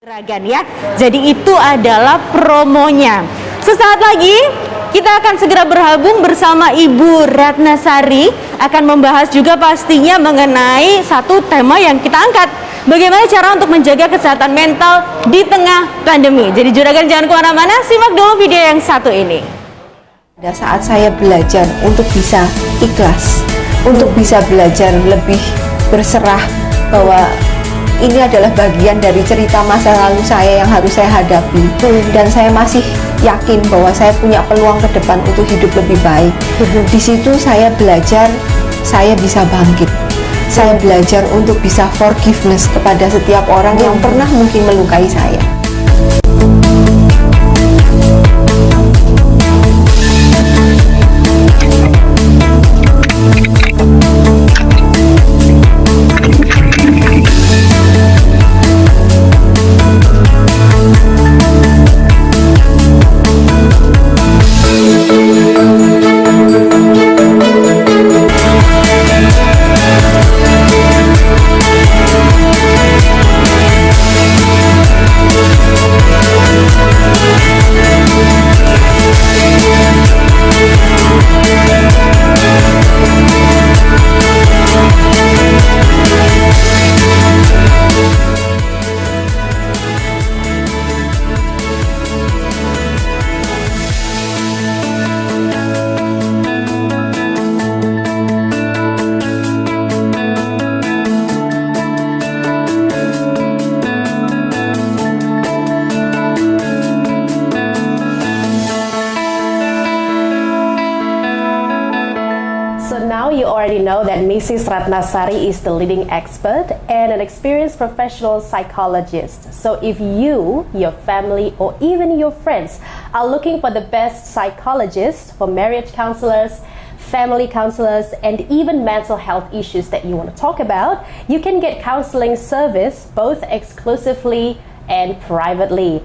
Juragan ya. Jadi itu adalah promonya. Sesaat lagi kita akan segera bergabung bersama Ibu Ratnasari, akan membahas juga pastinya mengenai satu tema yang kita angkat. Bagaimana cara untuk menjaga kesehatan mental di tengah pandemi. Jadi juragan jangan kemana-mana, simak dulu video yang satu ini. Pada saat saya belajar untuk bisa ikhlas, untuk bisa belajar lebih berserah bahwa ini adalah bagian dari cerita masa lalu saya yang harus saya hadapi, dan saya masih yakin bahwa saya punya peluang ke depan untuk hidup lebih baik. Di situ saya belajar, saya bisa bangkit. Saya belajar untuk bisa forgiveness kepada setiap orang yang pernah mungkin melukai saya. So now you already know that Mrs. Ratnasari is the leading expert and an experienced professional psychologist. So if you, your family, or even your friends are looking for the best psychologist for marriage counselors, family counselors, and even mental health issues that you want to talk about, you can get counseling service both exclusively and privately.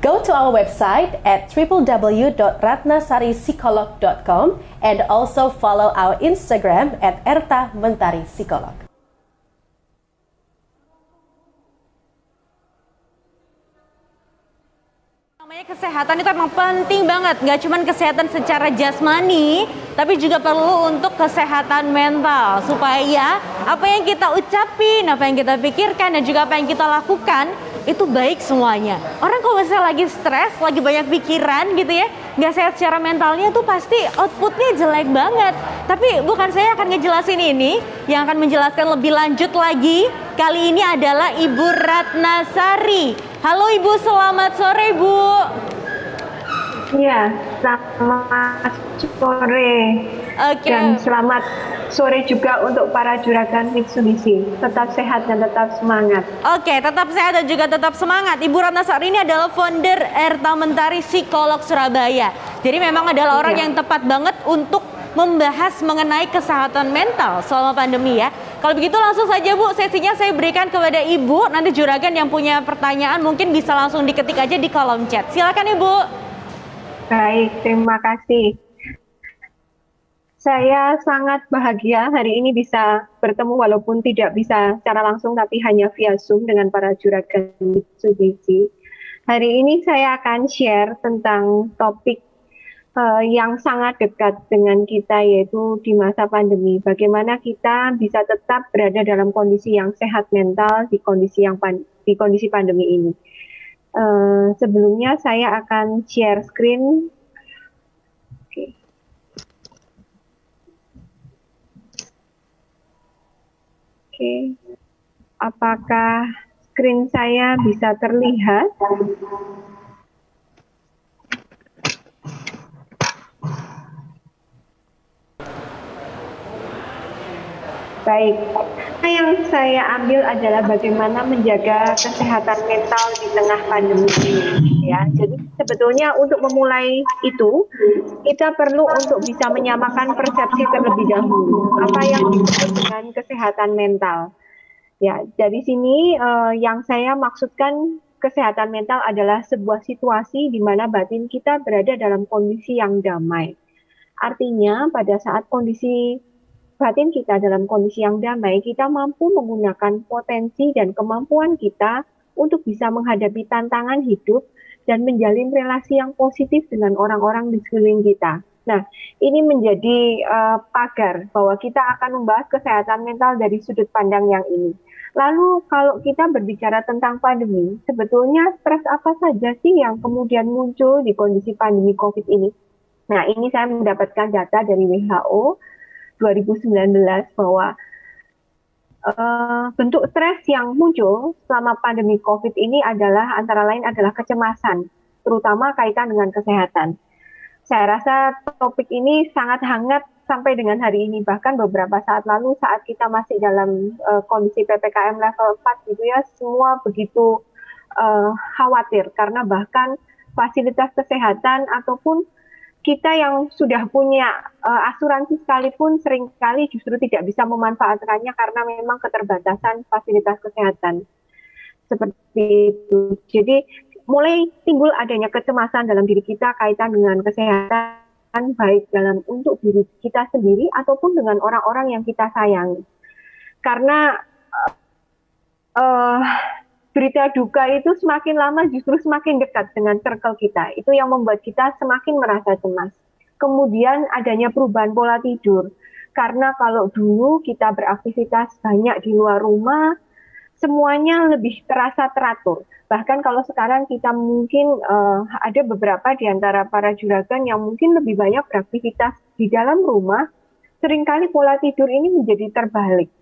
Go to our website at www.ratnasaripsikolog.com and also follow our Instagram at Erta Mentari Psikolog. Namanya kesehatan itu emang penting banget, nggak cuma kesehatan secara jasmani, tapi juga perlu untuk kesehatan mental, supaya apa yang kita ucapin, apa yang kita pikirkan, dan juga apa yang kita lakukan itu baik semuanya. Orang kalau misalnya lagi stres, lagi banyak pikiran gitu ya, nggak sehat secara mentalnya tuh pasti outputnya jelek banget. Tapi bukan saya akan ngejelasin ini, yang akan menjelaskan lebih lanjut lagi kali ini adalah Ibu Ratnasari. Halo Ibu, selamat sore Ibu. Iya, selamat sore. Oke. Dan selamat sore juga untuk para juragan Mitsubishi. Tetap sehat dan tetap semangat. Oke, tetap sehat dan juga tetap semangat. Ibu Ratnasari ini adalah founder Erta Mentari Psikolog Surabaya. Jadi memang adalah orang yang tepat banget untuk membahas mengenai kesehatan mental selama pandemi ya. Kalau begitu langsung saja Bu, sesinya saya berikan kepada Ibu. Nanti juragan yang punya pertanyaan mungkin bisa langsung diketik aja di kolom chat. Silakan Ibu. Baik, terima kasih. Saya sangat bahagia hari ini bisa bertemu walaupun tidak bisa secara langsung tapi hanya via Zoom dengan para juragan Mitsubishi. Hari ini saya akan share tentang topik yang sangat dekat dengan kita, yaitu di masa pandemi. Bagaimana kita bisa tetap berada dalam kondisi yang sehat mental di kondisi pandemi ini. Sebelumnya saya akan share screen. Oke, apakah screen saya bisa terlihat? Baik, yang saya ambil adalah bagaimana menjaga kesehatan mental di tengah pandemi ini. Ya, jadi sebetulnya untuk memulai itu, kita perlu untuk bisa menyamakan persepsi terlebih dahulu. Apa yang disebut dengan kesehatan mental? Ya, dari sini yang saya maksudkan kesehatan mental adalah sebuah situasi di mana batin kita berada dalam kondisi yang damai. Artinya pada saat kondisi batin kita dalam kondisi yang damai, kita mampu menggunakan potensi dan kemampuan kita untuk bisa menghadapi tantangan hidup dan menjalin relasi yang positif dengan orang-orang di sekeliling kita. Nah, ini menjadi pagar bahwa kita akan membahas kesehatan mental dari sudut pandang yang ini. Lalu kalau kita berbicara tentang pandemi, sebetulnya stres apa saja sih yang kemudian muncul di kondisi pandemi COVID ini? Nah, ini saya mendapatkan data dari WHO 2019 bahwa bentuk stres yang muncul selama pandemi COVID ini adalah antara lain adalah kecemasan, terutama kaitan dengan kesehatan. Saya rasa topik ini sangat hangat sampai dengan hari ini, bahkan beberapa saat lalu saat kita masih dalam kondisi PPKM level 4 gitu ya, semua begitu khawatir karena bahkan fasilitas kesehatan ataupun kita yang sudah punya asuransi sekalipun seringkali justru tidak bisa memanfaatkannya karena memang keterbatasan fasilitas kesehatan. Seperti itu. Jadi mulai timbul adanya kecemasan dalam diri kita kaitan dengan kesehatan baik dalam untuk diri kita sendiri ataupun dengan orang-orang yang kita sayangi. Karena berita duka itu semakin lama justru semakin dekat dengan circle kita. Itu yang membuat kita semakin merasa cemas. Kemudian adanya perubahan pola tidur. Karena kalau dulu kita beraktivitas banyak di luar rumah, semuanya lebih terasa teratur. Bahkan kalau sekarang kita mungkin ada beberapa di antara para juragan yang mungkin lebih banyak beraktivitas di dalam rumah, seringkali pola tidur ini menjadi terbalik.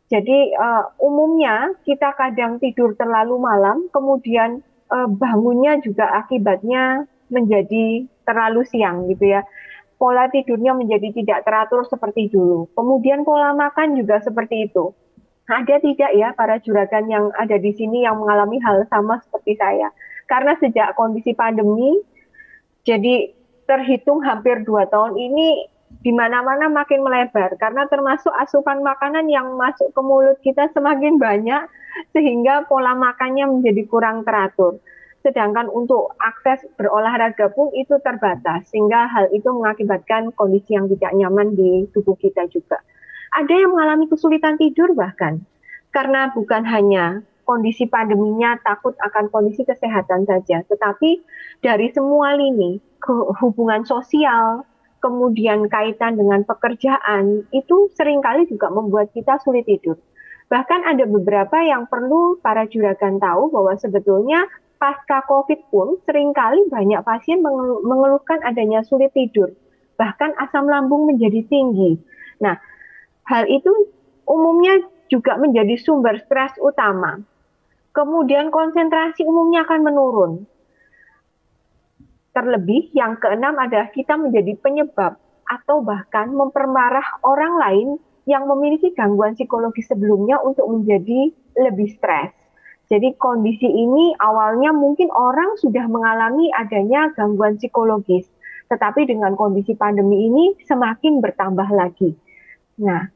Jadi umumnya kita kadang tidur terlalu malam, kemudian bangunnya juga akibatnya menjadi terlalu siang gitu ya. Pola tidurnya menjadi tidak teratur seperti dulu. Kemudian pola makan juga seperti itu. Ada tidak ya para juragan yang ada di sini yang mengalami hal sama seperti saya? Karena sejak kondisi pandemi, jadi terhitung hampir 2 tahun ini di mana-mana makin melebar. Karena termasuk asupan makanan yang masuk ke mulut kita semakin banyak, sehingga pola makannya menjadi kurang teratur. Sedangkan untuk akses berolahraga pun itu terbatas, sehingga hal itu mengakibatkan kondisi yang tidak nyaman di tubuh kita juga. Ada yang mengalami kesulitan tidur bahkan, karena bukan hanya kondisi pandeminya takut akan kondisi kesehatan saja, tetapi dari semua lini, hubungan sosial, kemudian kaitan dengan pekerjaan, itu seringkali juga membuat kita sulit tidur. Bahkan ada beberapa yang perlu para juragan tahu bahwa sebetulnya pasca COVID pun seringkali banyak pasien mengeluhkan adanya sulit tidur, bahkan asam lambung menjadi tinggi. Nah, hal itu umumnya juga menjadi sumber stres utama. Kemudian konsentrasi umumnya akan menurun. Terlebih yang keenam adalah kita menjadi penyebab atau bahkan memperparah orang lain yang memiliki gangguan psikologi sebelumnya untuk menjadi lebih stres. Jadi kondisi ini awalnya mungkin orang sudah mengalami adanya gangguan psikologis, tetapi dengan kondisi pandemi ini semakin bertambah lagi. Nah,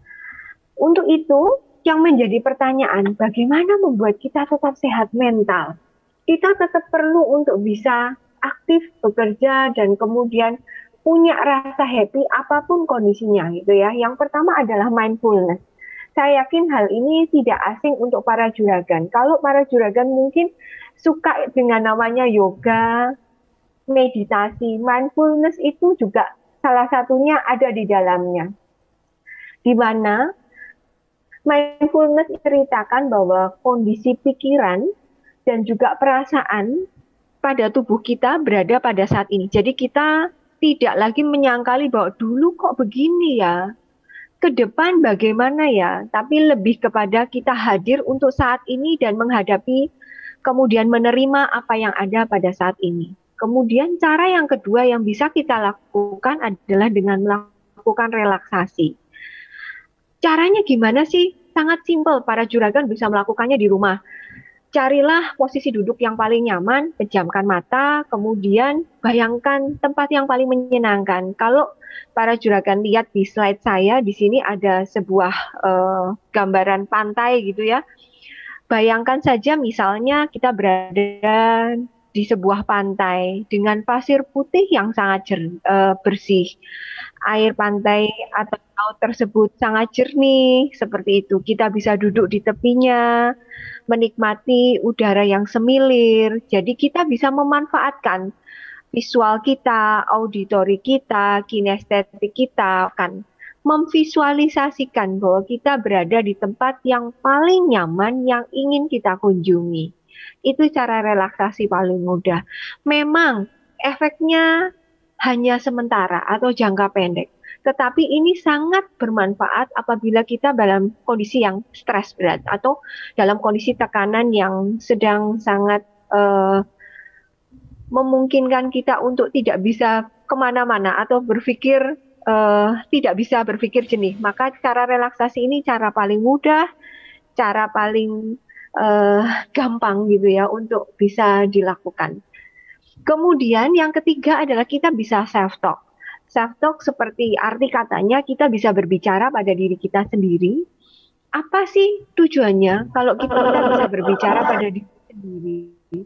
untuk itu yang menjadi pertanyaan, bagaimana membuat kita tetap sehat mental? Kita tetap perlu untuk bisa aktif bekerja dan kemudian punya rasa happy apapun kondisinya gitu ya. Yang pertama adalah mindfulness. Saya yakin hal ini tidak asing untuk para juragan. Kalau para juragan mungkin suka dengan namanya yoga, meditasi, mindfulness itu juga salah satunya ada di dalamnya. Di mana mindfulness ceritakan bahwa kondisi pikiran dan juga perasaan pada tubuh kita berada pada saat ini. Jadi kita tidak lagi menyangkali bahwa dulu kok begini ya, ke depan bagaimana ya, tapi lebih kepada kita hadir untuk saat ini dan menghadapi, kemudian menerima apa yang ada pada saat ini. Kemudian cara yang kedua yang bisa kita lakukan adalah dengan melakukan relaksasi. Caranya gimana sih? Sangat simpel, para juragan bisa melakukannya di rumah. Carilah posisi duduk yang paling nyaman, pejamkan mata, kemudian bayangkan tempat yang paling menyenangkan. Kalau para juragan lihat di slide saya, di sini ada sebuah gambaran pantai gitu ya. Bayangkan saja misalnya kita berada di sebuah pantai dengan pasir putih yang sangat bersih. air pantai atau laut tersebut sangat jernih, seperti itu. Kita bisa duduk di tepinya, menikmati udara yang semilir. Jadi kita bisa memanfaatkan visual kita, auditori kita, kinestetik kita, kan memvisualisasikan bahwa kita berada di tempat yang paling nyaman yang ingin kita kunjungi. Itu cara relaksasi paling mudah. Memang efeknya hanya sementara atau jangka pendek. Tetapi ini sangat bermanfaat apabila kita dalam kondisi yang stres berat atau dalam kondisi tekanan yang sedang sangat memungkinkan kita untuk tidak bisa kemana-mana atau berpikir tidak bisa berpikir jernih. Maka cara relaksasi ini cara paling mudah, cara paling gampang gitu ya untuk bisa dilakukan. Kemudian yang ketiga adalah kita bisa self-talk. Self-talk seperti arti katanya kita bisa berbicara pada diri kita sendiri. Apa sih tujuannya kalau kita bisa berbicara pada diri sendiri?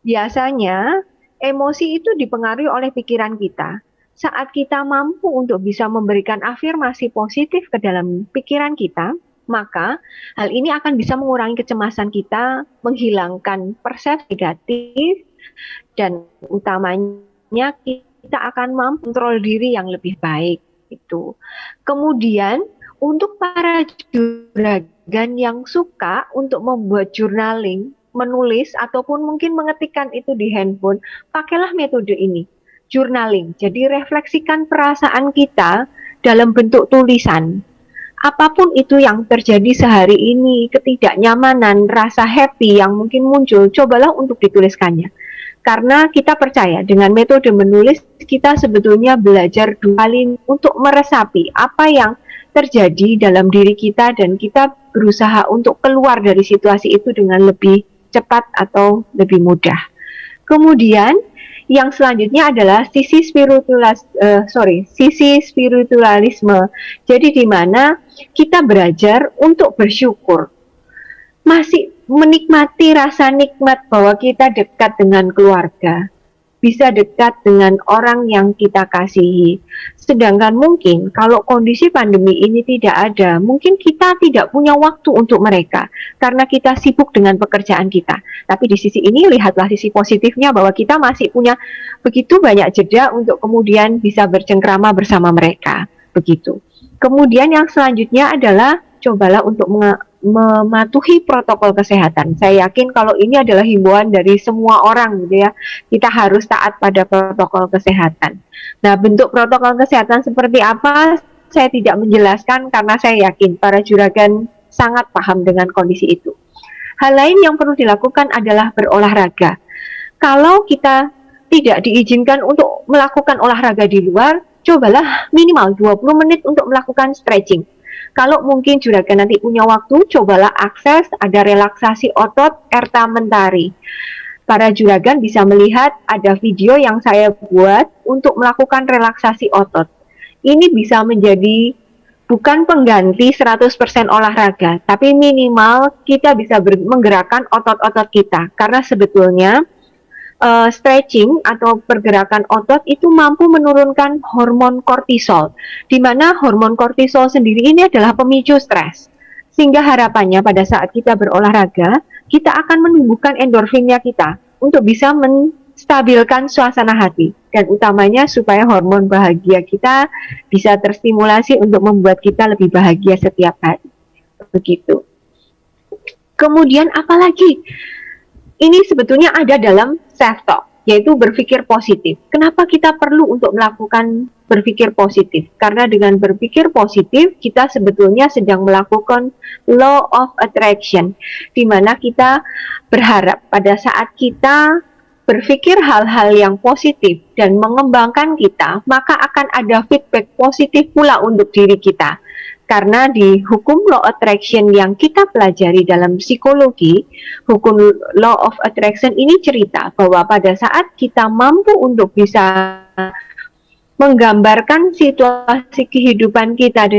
Biasanya emosi itu dipengaruhi oleh pikiran kita. Saat kita mampu untuk bisa memberikan afirmasi positif ke dalam pikiran kita, maka hal ini akan bisa mengurangi kecemasan kita, menghilangkan persepsi negatif, dan utamanya kita akan mampu kontrol diri yang lebih baik. Itu. Kemudian untuk para juragan yang suka untuk membuat journaling, menulis ataupun mungkin mengetikkan itu di handphone, pakailah metode ini, journaling. Jadi refleksikan perasaan kita dalam bentuk tulisan. Apapun itu yang terjadi sehari ini, ketidaknyamanan, rasa happy yang mungkin muncul, cobalah untuk dituliskannya. Karena kita percaya dengan metode menulis, kita sebetulnya belajar dua kali untuk meresapi apa yang terjadi dalam diri kita dan kita berusaha untuk keluar dari situasi itu dengan lebih cepat atau lebih mudah. Kemudian yang selanjutnya adalah sisi spiritualisme. Jadi di mana kita belajar untuk bersyukur. Masih menikmati rasa nikmat bahwa kita dekat dengan keluarga, bisa dekat dengan orang yang kita kasihi. Sedangkan mungkin kalau kondisi pandemi ini tidak ada, mungkin kita tidak punya waktu untuk mereka karena kita sibuk dengan pekerjaan kita. Tapi di sisi ini lihatlah sisi positifnya bahwa kita masih punya begitu banyak jeda untuk kemudian bisa bercengkrama bersama mereka. Begitu. Kemudian yang selanjutnya adalah cobalah untuk mematuhi protokol kesehatan. Saya yakin kalau ini adalah himbauan dari semua orang gitu ya. Kita harus taat pada protokol kesehatan. Nah, bentuk protokol kesehatan seperti apa? Saya tidak menjelaskan karena saya yakin para juragan sangat paham dengan kondisi itu. Hal lain yang perlu dilakukan adalah berolahraga. Kalau kita tidak diizinkan untuk melakukan olahraga di luar, cobalah minimal 20 menit untuk melakukan stretching. Kalau mungkin juragan nanti punya waktu, cobalah akses ada relaksasi otot Erta Mentari. Para juragan bisa melihat ada video yang saya buat untuk melakukan relaksasi otot. Ini bisa menjadi bukan pengganti 100% olahraga, tapi minimal kita bisa menggerakkan otot-otot kita. Karena sebetulnya stretching atau pergerakan otot itu mampu menurunkan hormon kortisol, di mana hormon kortisol sendiri ini adalah pemicu stres. Sehingga harapannya pada saat kita berolahraga, kita akan menumbuhkan endorfinnya kita untuk bisa menstabilkan suasana hati. Dan utamanya supaya hormon bahagia kita bisa terstimulasi untuk membuat kita lebih bahagia setiap hari. Begitu. Kemudian apalagi? Ini sebetulnya ada dalam self-talk, yaitu berpikir positif. Kenapa kita perlu untuk melakukan berpikir positif? Karena dengan berpikir positif, kita sebetulnya sedang melakukan law of attraction, di mana kita berharap pada saat kita berpikir hal-hal yang positif dan mengembangkan kita, maka akan ada feedback positif pula untuk diri kita. Karena di hukum law attraction yang kita pelajari dalam psikologi, hukum law of attraction ini cerita bahwa pada saat kita mampu untuk bisa menggambarkan situasi kehidupan kita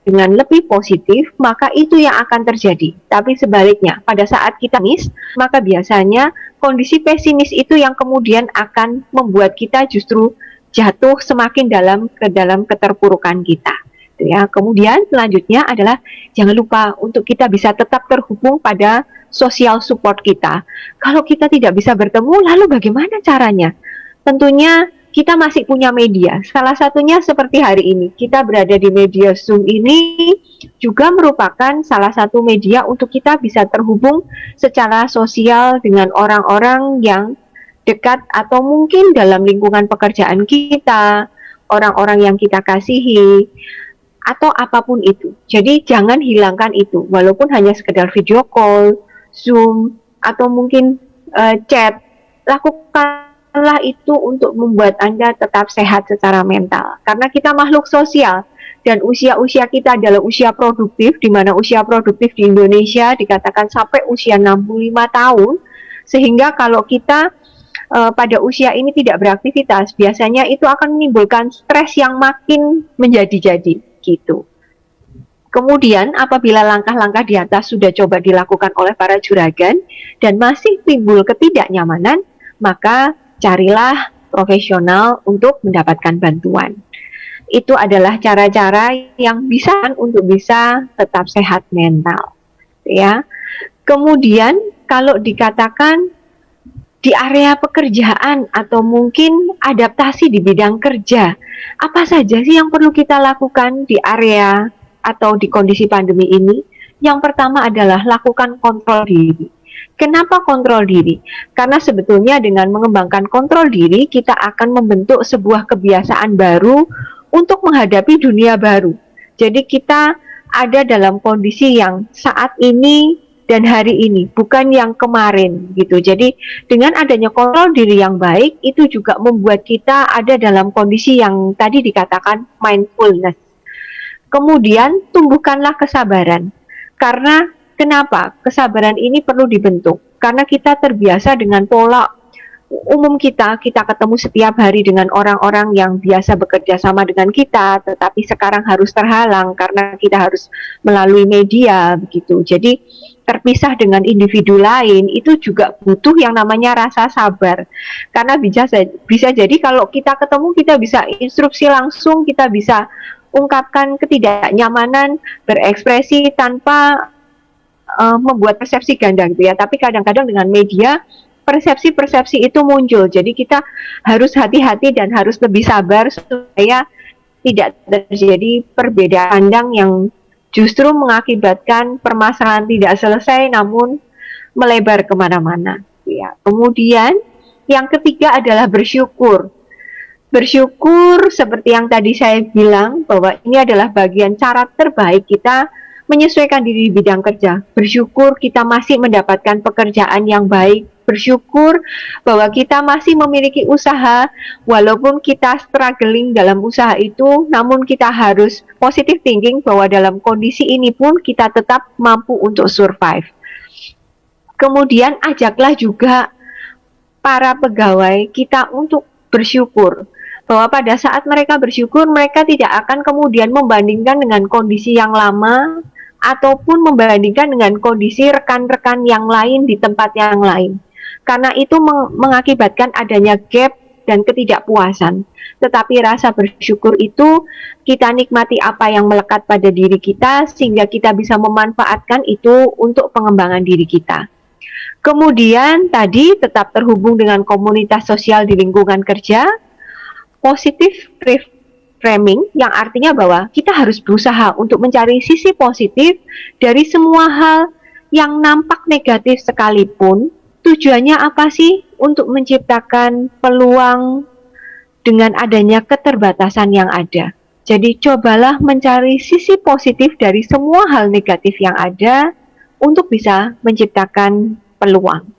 dengan lebih positif, maka itu yang akan terjadi. Tapi sebaliknya, pada saat kita miss, maka biasanya kondisi pesimis itu yang kemudian akan membuat kita justru jatuh semakin ke dalam keterpurukan kita. Ya, kemudian selanjutnya adalah jangan lupa untuk kita bisa tetap terhubung pada social support kita. Kalau kita tidak bisa bertemu, lalu bagaimana caranya? Tentunya kita masih punya media. Salah satunya seperti hari ini, kita berada di media Zoom ini juga merupakan salah satu media untuk kita bisa terhubung secara sosial dengan orang-orang yang dekat atau mungkin dalam lingkungan pekerjaan kita, orang-orang yang kita kasihi, atau apapun itu. Jadi jangan hilangkan itu, walaupun hanya sekedar video call, Zoom, atau mungkin chat. Lakukanlah itu untuk membuat Anda tetap sehat secara mental. Karena kita makhluk sosial, dan usia-usia kita adalah usia produktif, di mana usia produktif di Indonesia dikatakan sampai usia 65 tahun, sehingga kalau kita pada usia ini tidak beraktivitas, biasanya itu akan menimbulkan stres yang makin menjadi-jadi. Gitu. Kemudian apabila langkah-langkah di atas sudah coba dilakukan oleh para juragan dan masih timbul ketidaknyamanan, maka carilah profesional untuk mendapatkan bantuan. Itu adalah cara-cara yang bisa untuk bisa tetap sehat mental. Ya. Kemudian kalau dikatakan di area pekerjaan atau mungkin adaptasi di bidang kerja, apa saja sih yang perlu kita lakukan di area atau di kondisi pandemi ini? Yang pertama adalah lakukan kontrol diri. Kenapa kontrol diri? Karena sebetulnya dengan mengembangkan kontrol diri, kita akan membentuk sebuah kebiasaan baru untuk menghadapi dunia baru. Jadi kita ada dalam kondisi yang saat ini dan hari ini, bukan yang kemarin gitu. Jadi dengan adanya kontrol diri yang baik, itu juga membuat kita ada dalam kondisi yang tadi dikatakan mindfulness. Kemudian tumbuhkanlah kesabaran. Karena kenapa? Kesabaran ini perlu dibentuk. Karena kita terbiasa dengan pola umum kita ketemu setiap hari dengan orang-orang yang biasa bekerja sama dengan kita, tetapi sekarang harus terhalang karena kita harus melalui media begitu. Jadi terpisah dengan individu lain itu juga butuh yang namanya rasa sabar. Karena bisa jadi kalau kita ketemu kita bisa instruksi langsung, kita bisa ungkapkan ketidaknyamanan, berekspresi tanpa membuat persepsi ganda gitu ya. Tapi kadang-kadang dengan media persepsi-persepsi itu muncul. Jadi kita harus hati-hati dan harus lebih sabar supaya tidak terjadi perbedaan pandang yang justru mengakibatkan permasalahan tidak selesai namun melebar kemana-mana. Ya. Kemudian yang ketiga adalah bersyukur. Bersyukur seperti yang tadi saya bilang bahwa ini adalah bagian cara terbaik kita menyesuaikan diri di bidang kerja. Bersyukur kita masih mendapatkan pekerjaan yang baik. Bersyukur bahwa kita masih memiliki usaha, walaupun kita struggling dalam usaha itu, namun kita harus positive thinking bahwa dalam kondisi ini pun kita tetap mampu untuk survive. Kemudian ajaklah juga para pegawai kita untuk bersyukur, bahwa pada saat mereka bersyukur, mereka tidak akan kemudian membandingkan dengan kondisi yang lama, ataupun membandingkan dengan kondisi rekan-rekan yang lain di tempat yang lain. Karena itu mengakibatkan adanya gap dan ketidakpuasan. Tetapi rasa bersyukur itu kita nikmati apa yang melekat pada diri kita sehingga kita bisa memanfaatkan itu untuk pengembangan diri kita. Kemudian tadi tetap terhubung dengan komunitas sosial di lingkungan kerja, positive reframing yang artinya bahwa kita harus berusaha untuk mencari sisi positif dari semua hal yang nampak negatif sekalipun. Tujuannya apa sih? Untuk menciptakan peluang dengan adanya keterbatasan yang ada. Jadi cobalah mencari sisi positif dari semua hal negatif yang ada untuk bisa menciptakan peluang.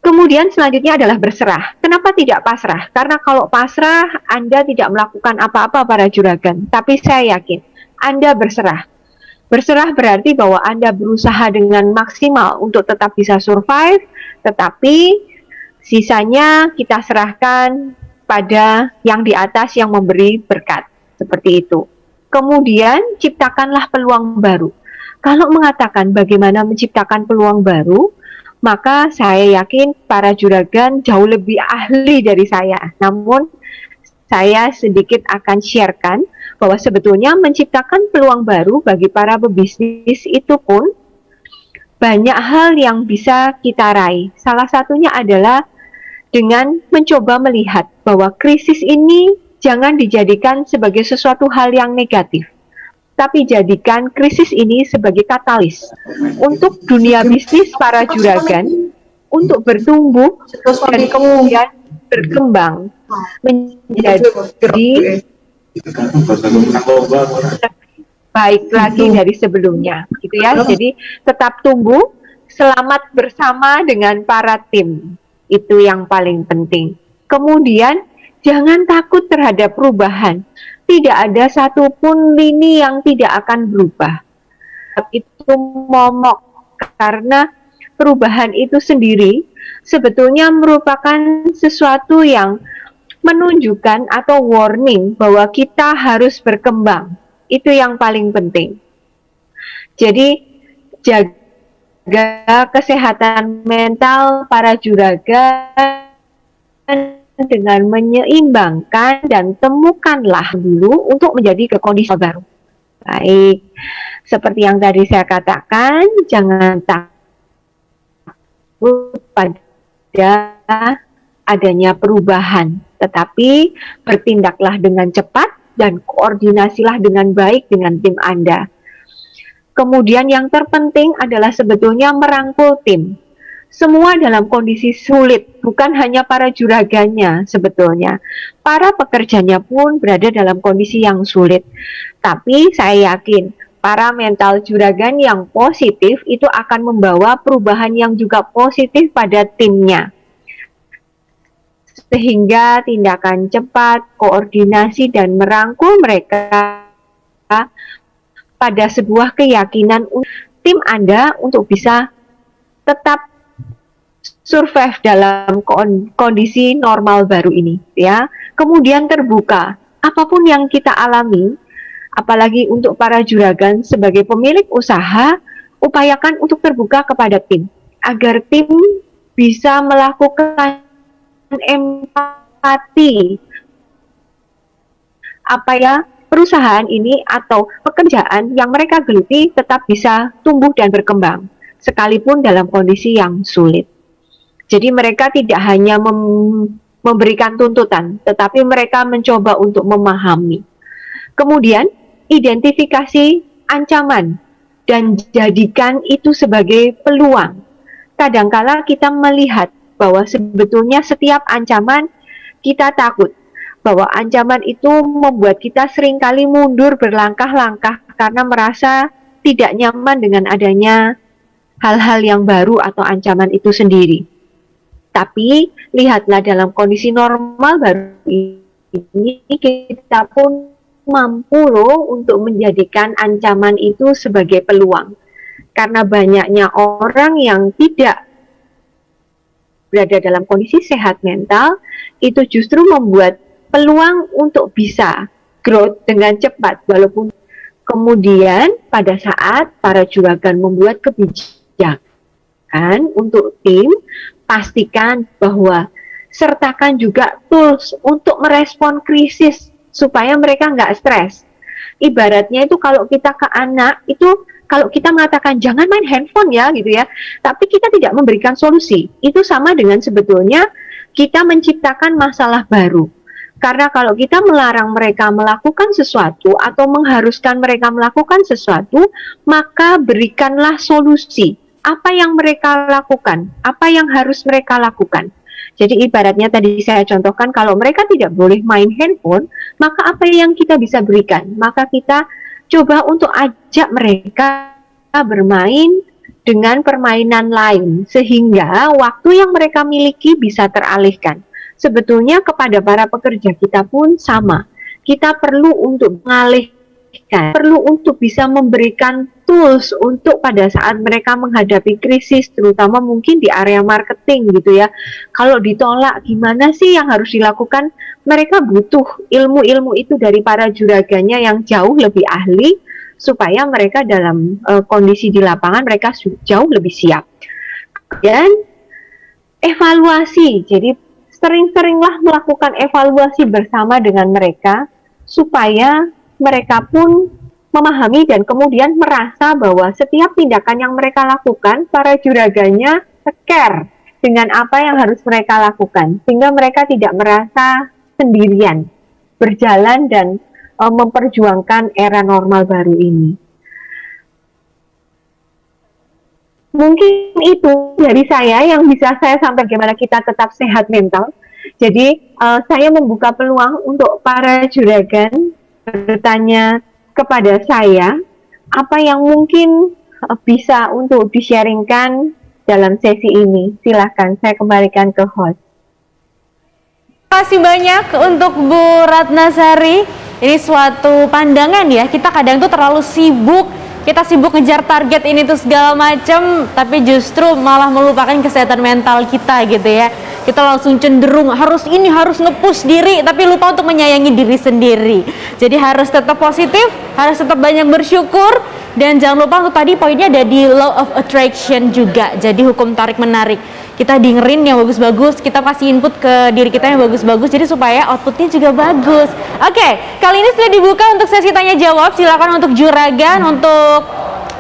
Kemudian selanjutnya adalah berserah. Kenapa tidak pasrah? Karena kalau pasrah Anda tidak melakukan apa-apa para juragan. Tapi saya yakin Anda berserah. Berserah berarti bahwa Anda berusaha dengan maksimal untuk tetap bisa survive, tetapi sisanya kita serahkan pada yang di atas yang memberi berkat, seperti itu. Kemudian ciptakanlah peluang baru. Kalau mengatakan bagaimana menciptakan peluang baru, maka saya yakin para juragan jauh lebih ahli dari saya. Namun saya sedikit akan sharekan bahwa sebetulnya menciptakan peluang baru bagi para pebisnis itu pun banyak hal yang bisa kita raih. Salah satunya adalah dengan mencoba melihat bahwa krisis ini jangan dijadikan sebagai sesuatu hal yang negatif, tapi jadikan krisis ini sebagai katalis untuk dunia bisnis para juragan untuk bertumbuh dan kemudian berkembang menjadi baik lagi dari sebelumnya, gitu ya. Jadi tetap tumbuh, selamat bersama dengan para tim, itu yang paling penting. Kemudian jangan takut terhadap perubahan. Tidak ada satupun lini yang tidak akan berubah. Itu momok, karena perubahan itu sendiri sebetulnya merupakan sesuatu yang menunjukkan atau warning bahwa kita harus berkembang. Itu yang paling penting. Jadi jaga kesehatan mental para juragan dengan menyeimbangkan dan temukanlah dulu untuk menjadi ke kondisi baru. Baik, seperti yang tadi saya katakan, jangan takut pada adanya perubahan, tetapi bertindaklah dengan cepat dan koordinasilah dengan baik dengan tim Anda. Kemudian yang terpenting adalah sebetulnya merangkul tim. Semua dalam kondisi sulit, bukan hanya para juragannya sebetulnya. Para pekerjanya pun berada dalam kondisi yang sulit. Tapi saya yakin para mental juragan yang positif itu akan membawa perubahan yang juga positif pada timnya. Sehingga tindakan cepat, koordinasi, dan merangkul mereka pada sebuah keyakinan tim Anda untuk bisa tetap survive dalam kondisi normal baru ini, ya. Kemudian terbuka, apapun yang kita alami, apalagi untuk para juragan sebagai pemilik usaha, upayakan untuk terbuka kepada tim, agar tim bisa melakukan empati apa ya perusahaan ini atau pekerjaan yang mereka geluti tetap bisa tumbuh dan berkembang sekalipun dalam kondisi yang sulit. Jadi mereka tidak hanya memberikan tuntutan, tetapi mereka mencoba untuk memahami. Kemudian identifikasi ancaman dan jadikan itu sebagai peluang. Kadangkala kita melihat bahwa sebetulnya setiap ancaman kita takut, bahwa ancaman itu membuat kita seringkali mundur berlangkah-langkah karena merasa tidak nyaman dengan adanya hal-hal yang baru atau ancaman itu sendiri. Tapi lihatlah dalam kondisi normal baru ini kita pun mampu loh untuk menjadikan ancaman itu sebagai peluang. Karena banyaknya orang yang tidak berada dalam kondisi sehat mental, itu justru membuat peluang untuk bisa growth dengan cepat. Walaupun kemudian pada saat para juragan membuat kebijakan untuk tim, pastikan bahwa sertakan juga tools untuk merespon krisis supaya mereka nggak stres. Ibaratnya itu kalau kita ke anak itu, kalau kita mengatakan jangan main handphone ya gitu ya, tapi kita tidak memberikan solusi, itu sama dengan sebetulnya kita menciptakan masalah baru. Karena kalau kita melarang mereka melakukan sesuatu atau mengharuskan mereka melakukan sesuatu, maka berikanlah solusi. Apa yang mereka lakukan, apa yang harus mereka lakukan. Jadi ibaratnya tadi saya contohkan, kalau mereka tidak boleh main handphone, maka apa yang kita bisa berikan? Maka kita coba untuk ajak mereka bermain dengan permainan lain, sehingga waktu yang mereka miliki bisa teralihkan. Sebetulnya kepada para pekerja kita pun sama. Kita perlu untuk mengalihkan, perlu untuk bisa memberikan tools untuk pada saat mereka menghadapi krisis, terutama mungkin di area marketing gitu ya. Kalau ditolak, gimana sih yang harus dilakukan? Mereka butuh ilmu-ilmu itu dari para juraganya yang jauh lebih ahli, supaya mereka dalam kondisi di lapangan mereka jauh lebih siap. Dan evaluasi, jadi sering-seringlah melakukan evaluasi bersama dengan mereka supaya mereka pun memahami dan kemudian merasa bahwa setiap tindakan yang mereka lakukan, para juraganya care dengan apa yang harus mereka lakukan, sehingga mereka tidak merasa sendirian berjalan dan memperjuangkan era normal baru ini. Mungkin itu dari saya yang bisa saya sampaikan, bagaimana kita tetap sehat mental. Jadi saya membuka peluang untuk para juragan bertanya kepada saya apa yang mungkin bisa untuk di-sharingkan dalam sesi ini. Silahkan saya kembalikan ke host. Terima kasih banyak untuk Bu Ratnasari. Ini suatu pandangan ya, kita kadang tuh terlalu sibuk, kita sibuk ngejar target ini tuh segala macam, tapi justru malah melupakan kesehatan mental kita gitu ya. Kita langsung cenderung harus ini, harus nge-push diri, tapi lupa untuk menyayangi diri sendiri. Jadi harus tetap positif, harus tetap banyak bersyukur, dan jangan lupa untuk tadi poinnya ada di law of attraction juga. Jadi hukum tarik menarik. Kita dengerin yang bagus-bagus, kita kasih input ke diri kita yang bagus-bagus, jadi supaya outputnya juga bagus. Oke, kali ini sudah dibuka untuk sesi tanya jawab. Silakan untuk juragan untuk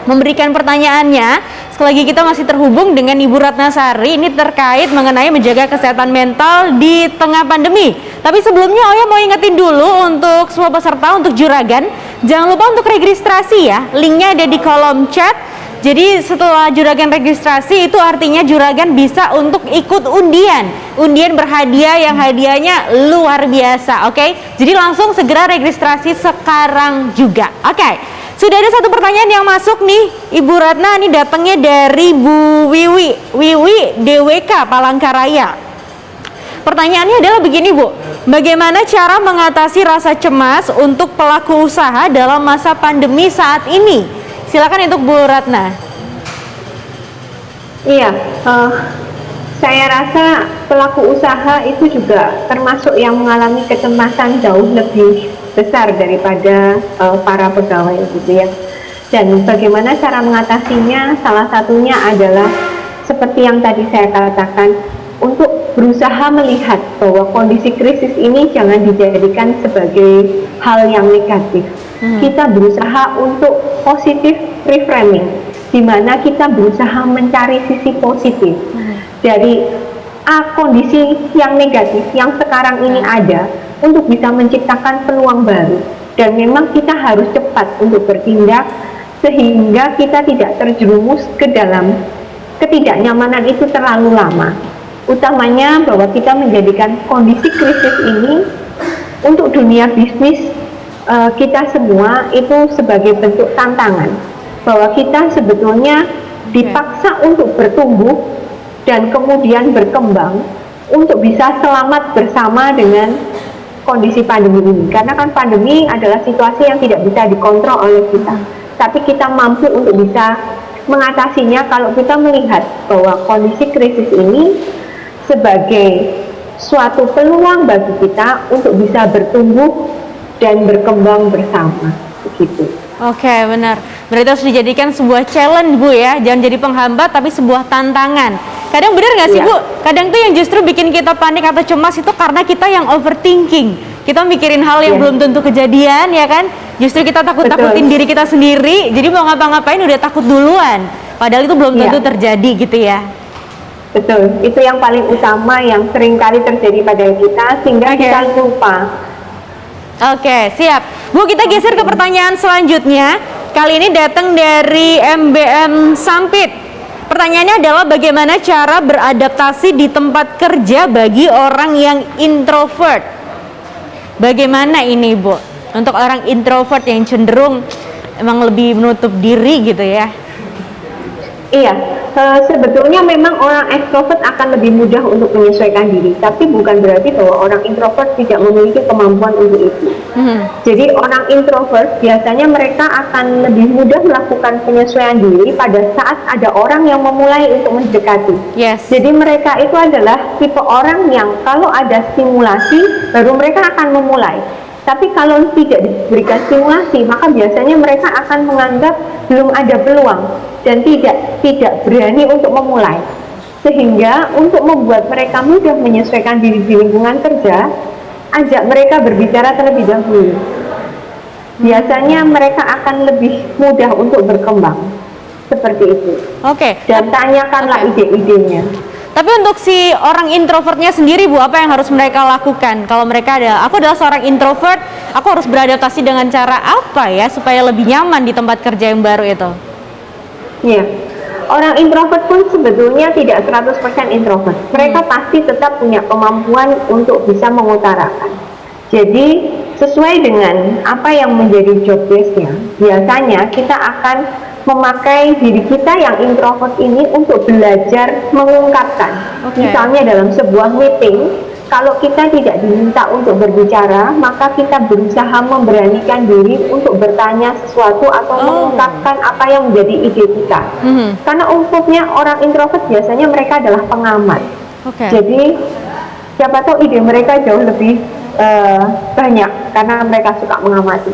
memberikan pertanyaannya. Sekali lagi kita masih terhubung dengan Ibu Ratnasari, ini terkait mengenai menjaga kesehatan mental di tengah pandemi. Tapi sebelumnya Oya mau ingetin dulu untuk semua peserta, untuk juragan, jangan lupa untuk registrasi ya, linknya ada di kolom chat. Jadi setelah juragan registrasi itu artinya juragan bisa untuk ikut undian berhadiah yang hadiahnya luar biasa, oke? Jadi langsung segera registrasi sekarang juga, oke? Sudah ada satu pertanyaan yang masuk nih, Ibu Ratna, ini datangnya dari Bu Wiwi DWK Palangkaraya. Pertanyaannya adalah begini Bu, bagaimana cara mengatasi rasa cemas untuk pelaku usaha dalam masa pandemi saat ini? Silakan untuk Bu Ratna. Iya, saya rasa pelaku usaha itu juga termasuk yang mengalami kecemasan jauh lebih besar daripada para pegawai gitu ya. Dan bagaimana cara mengatasinya? Salah satunya adalah seperti yang tadi saya katakan, untuk berusaha melihat bahwa kondisi krisis ini jangan dijadikan sebagai hal yang negatif. Kita berusaha untuk positif reframing, di mana kita berusaha mencari sisi positif dari kondisi yang negatif yang sekarang ini ada, untuk bisa menciptakan peluang baru. Dan memang kita harus cepat untuk bertindak sehingga kita tidak terjerumus ke dalam ketidaknyamanan itu terlalu lama. Utamanya bahwa kita menjadikan kondisi krisis ini untuk dunia bisnis kita semua itu sebagai bentuk tantangan, bahwa kita sebetulnya dipaksa untuk bertumbuh dan kemudian berkembang untuk bisa selamat bersama dengan kondisi pandemi ini. Karena kan pandemi adalah situasi yang tidak bisa dikontrol oleh kita, tapi kita mampu untuk bisa mengatasinya kalau kita melihat bahwa kondisi krisis ini sebagai suatu peluang bagi kita untuk bisa bertumbuh dan berkembang bersama, begitu. Oke, benar. Berarti harus dijadikan sebuah challenge Bu ya, jangan jadi penghambat tapi sebuah tantangan. Kadang benar nggak sih Bu? Kadang tuh yang justru bikin kita panik atau cemas itu karena kita yang overthinking. Kita mikirin hal yang belum tentu kejadian ya kan? Justru kita takut-takutin diri kita sendiri, jadi mau ngapa-ngapain udah takut duluan. Padahal itu belum tentu terjadi gitu ya. Betul, itu yang paling utama yang sering kali terjadi pada kita, sehingga kita lupa. Oke, siap. Bu, kita geser ke pertanyaan selanjutnya. Kali ini datang dari MBM Sampit. Pertanyaannya adalah bagaimana cara beradaptasi di tempat kerja bagi orang yang introvert? Bagaimana ini, Bu? Untuk orang introvert yang cenderung emang lebih menutup diri gitu ya? Iya, sebetulnya memang orang ekstrovert akan lebih mudah untuk menyesuaikan diri, tapi bukan berarti bahwa orang introvert tidak memiliki kemampuan untuk itu. Jadi orang introvert biasanya mereka akan lebih mudah melakukan penyesuaian diri pada saat ada orang yang memulai untuk mendekati. Jadi mereka itu adalah tipe orang yang kalau ada stimulasi baru mereka akan memulai. Tapi kalau tidak diberikan stimulasi, maka biasanya mereka akan menganggap belum ada peluang dan tidak berani untuk memulai. Sehingga untuk membuat mereka mudah menyesuaikan diri di lingkungan kerja, ajak mereka berbicara terlebih dahulu. Biasanya mereka akan lebih mudah untuk berkembang. Seperti itu. Oke. Dan tanyakanlah ide-idenya. Tapi untuk si orang introvertnya sendiri Bu, apa yang harus mereka lakukan? Kalau mereka aku adalah seorang introvert, aku harus beradaptasi dengan cara apa ya supaya lebih nyaman di tempat kerja yang baru itu? Iya. Orang introvert pun sebetulnya tidak 100% introvert. Mereka pasti tetap punya kemampuan untuk bisa mengutarakan. Jadi sesuai dengan apa yang menjadi job desk-nya, biasanya kita akan memakai diri kita yang introvert ini untuk belajar mengungkapkan. Misalnya dalam sebuah meeting, kalau kita tidak diminta untuk berbicara, maka kita berusaha memberanikan diri untuk bertanya sesuatu atau mengungkapkan apa yang menjadi ide kita. Karena umumnya orang introvert biasanya mereka adalah pengamat. Jadi siapa tahu ide mereka jauh lebih banyak karena mereka suka mengamati.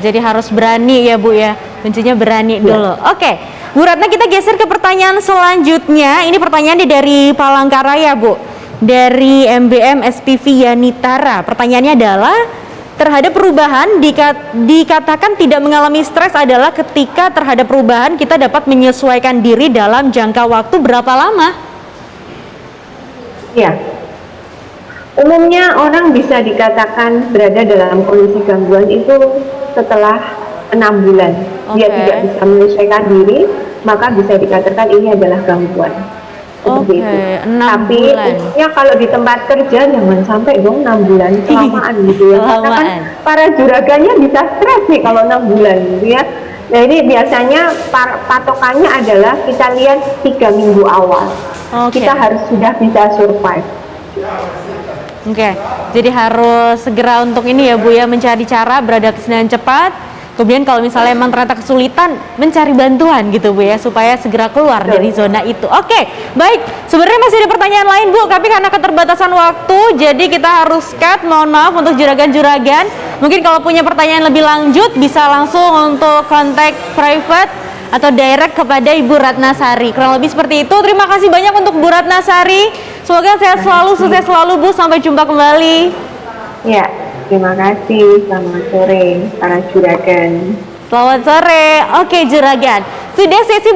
Jadi harus berani ya Bu ya, kuncinya berani dulu. Bu Ratna, kita geser ke pertanyaan selanjutnya. Ini pertanyaannya dari Palangkaraya Bu, dari MBM SPV Yanitara. Pertanyaannya adalah, terhadap perubahan dikatakan tidak mengalami stres adalah ketika terhadap perubahan kita dapat menyesuaikan diri dalam jangka waktu berapa lama? Ya. Umumnya orang bisa dikatakan berada dalam kondisi gangguan itu setelah 6 bulan. Dia tidak bisa menyesuaikan diri, maka bisa dikatakan ini adalah gangguan. Seperti itu. Tapi umumnya kalau di tempat kerja jangan sampai dong 6 bulan, kelamaan gitu ya. Karena kan para juraganya bisa stres nih kalau 6 bulan gitu ya. Nah ini biasanya patokannya adalah kita lihat 3 minggu awal. Kita harus sudah bisa survive. Jadi harus segera untuk ini ya Bu ya, mencari cara beradaptasi dengan cepat. Kemudian kalau misalnya emang ternyata kesulitan, mencari bantuan gitu Bu ya, supaya segera keluar dari zona itu. Baik, sebenarnya masih ada pertanyaan lain Bu, tapi karena keterbatasan waktu, jadi kita harus cut. Mohon maaf untuk juragan-juragan. Mungkin kalau punya pertanyaan lebih lanjut, bisa langsung untuk kontak private atau direct kepada Ibu Ratnasari. Kurang lebih seperti itu. Terima kasih banyak untuk Bu Ratnasari. Semoga sehat selalu, sukses selalu Bu. Sampai jumpa kembali. Ya, terima kasih. Selamat sore para juragan. Selamat sore. Juragan. Sudah sesi